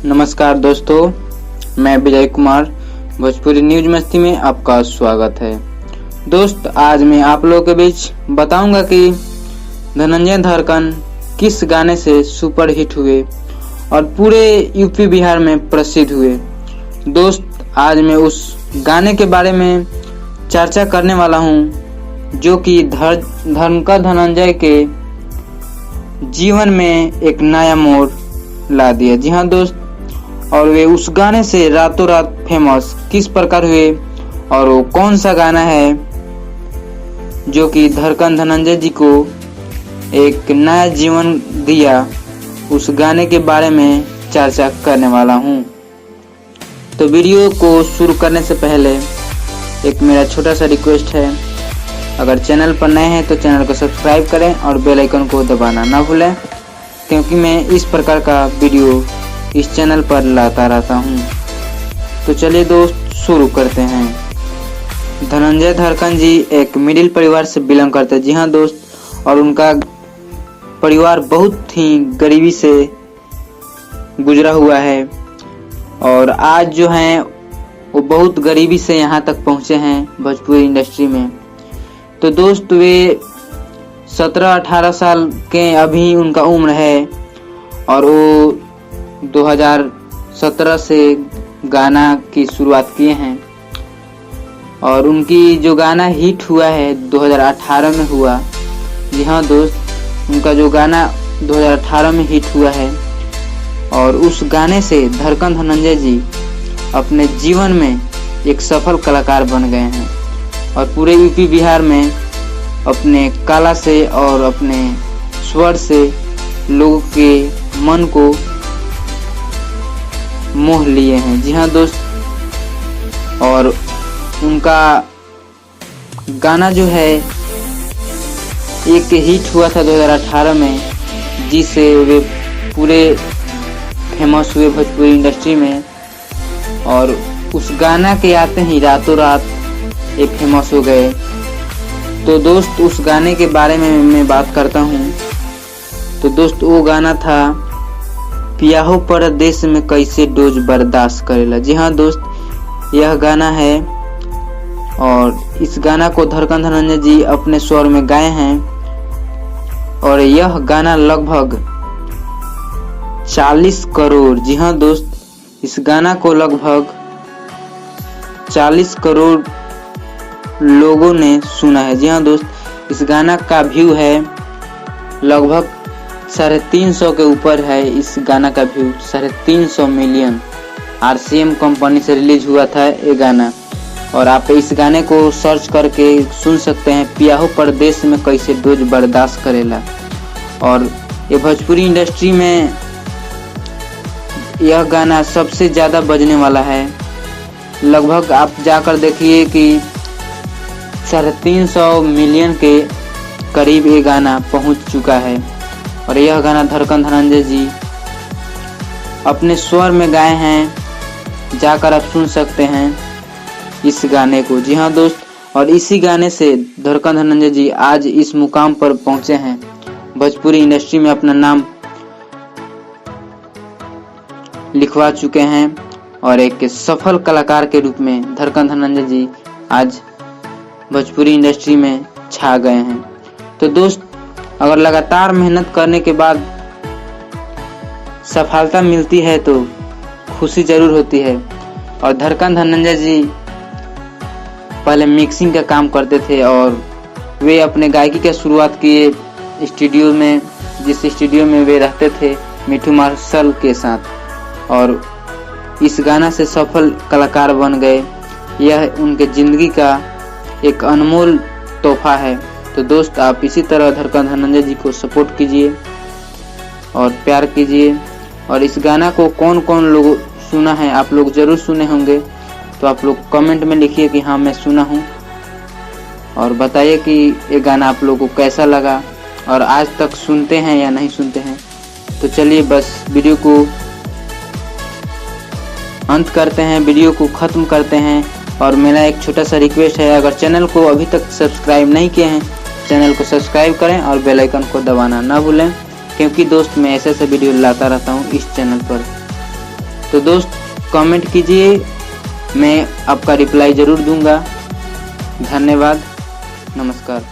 नमस्कार दोस्तों, मैं विजय कुमार भोजपुरी न्यूज मस्ती में आपका स्वागत है। दोस्त, आज मैं आप लोगों के बीच बताऊंगा कि धनंजय धड़कन किस गाने से सुपर हिट हुए और पूरे यूपी बिहार में प्रसिद्ध हुए। दोस्त, आज मैं उस गाने के बारे में चर्चा करने वाला हूं जो कि धनंजय के जीवन में एक नया मोड़ ला दिया। जी हाँ दोस्त, और वे उस गाने से रातों रात फेमस किस प्रकार हुए और वो कौन सा गाना है जो कि धनंजय जी को एक नया जीवन दिया, उस गाने के बारे में चर्चा करने वाला हूँ। तो वीडियो को शुरू करने से पहले एक मेरा छोटा सा रिक्वेस्ट है, अगर चैनल पर नए हैं तो चैनल को सब्सक्राइब करें और बेल आइकन को दबाना ना भूलें, क्योंकि मैं इस प्रकार का वीडियो इस चैनल पर लाता रहता हूँ। तो चलिए दोस्त, शुरू करते हैं। धनंजय धड़कन जी एक मिडिल परिवार से बिलोंग करते हैं। जी हाँ दोस्त, और उनका परिवार बहुत ही गरीबी से गुजरा हुआ है और आज जो है वो बहुत गरीबी से यहाँ तक पहुँचे हैं भोजपुरी इंडस्ट्री में। तो दोस्त, वे 17-18 साल के अभी उनका उम्र है और वो 2017 से गाना की शुरुआत किए हैं और उनकी जो गाना हिट हुआ है 2018 में हुआ। जी हाँ दोस्त, उनका जो गाना 2018 में हिट हुआ है और उस गाने से धनंजय जी अपने जीवन में एक सफल कलाकार बन गए हैं और पूरे यूपी बिहार में अपने कला से और अपने स्वर से लोगों के मन को मोह लिए हैं। जी हाँ दोस्त, और उनका गाना जो है एक हिट हुआ था 2018 में, जिससे वे पूरे फेमस हुए भोजपुरी इंडस्ट्री में और उस गाना के आते ही रातों रात एक फेमस हो गए। तो दोस्त, उस गाने के बारे में मैं बात करता हूँ। तो दोस्त, वो गाना था पिया हो परदेस में कैसे डोज बर्दाश्त करेला। जी हाँ दोस्त, यह गाना है और इस गाना को धनंजय जी अपने स्वर में गाए हैं और यह गाना लगभग 40 करोड़, जी हाँ दोस्त, इस गाना को लगभग 40 करोड़ लोगों ने सुना है। जी हाँ दोस्त, इस गाना का व्यू है लगभग 350 के ऊपर है। इस गाना का व्यू 350 मिलियन RCM कंपनी से रिलीज हुआ था ये गाना और आप इस गाने को सर्च करके सुन सकते हैं, पिया हो परदेस में कैसे डोज बर्दाश्त करेला। और ये भोजपुरी इंडस्ट्री में यह गाना सबसे ज़्यादा बजने वाला है। लगभग आप जाकर देखिए कि 350 मिलियन के करीब ये गाना पहुंच चुका है और यह गाना धनंजय जी अपने स्वर में गाए हैं। जाकर आप सुन सकते हैं इस गाने को। जी हाँ दोस्त, और इसी गाने से धनंजय जी आज इस मुकाम पर पहुंचे हैं, भोजपुरी इंडस्ट्री में अपना नाम लिखवा चुके हैं और एक सफल कलाकार के रूप में धनंजय जी आज भोजपुरी इंडस्ट्री में छा गए हैं। तो दोस्त, अगर लगातार मेहनत करने के बाद सफलता मिलती है तो खुशी जरूर होती है। और धनंजय जी पहले मिक्सिंग का काम करते थे और वे अपने गायकी की शुरुआत किए स्टूडियो में, जिस स्टूडियो में वे रहते थे मिठू मार्शल के साथ, और इस गाना से सफल कलाकार बन गए। यह उनके जिंदगी का एक अनमोल तोहफा है। तो दोस्त, आप इसी तरह धनंजय जी को सपोर्ट कीजिए और प्यार कीजिए। और इस गाना को कौन कौन लोग सुना है, आप लोग जरूर सुने होंगे, तो आप लोग कमेंट में लिखिए कि हाँ मैं सुना हूँ और बताइए कि ये गाना आप लोगों को कैसा लगा और आज तक सुनते हैं या नहीं सुनते हैं। तो चलिए बस वीडियो को अंत करते हैं, वीडियो को ख़त्म करते हैं। और मेरा एक छोटा सा रिक्वेस्ट है, अगर चैनल को अभी तक सब्सक्राइब नहीं किए हैं, चैनल को सब्सक्राइब करें और बेल आइकन को दबाना ना भूलें, क्योंकि दोस्त मैं ऐसे वीडियो लाता रहता हूँ इस चैनल पर। तो दोस्त कमेंट कीजिए, मैं आपका रिप्लाई ज़रूर दूंगा। धन्यवाद, नमस्कार।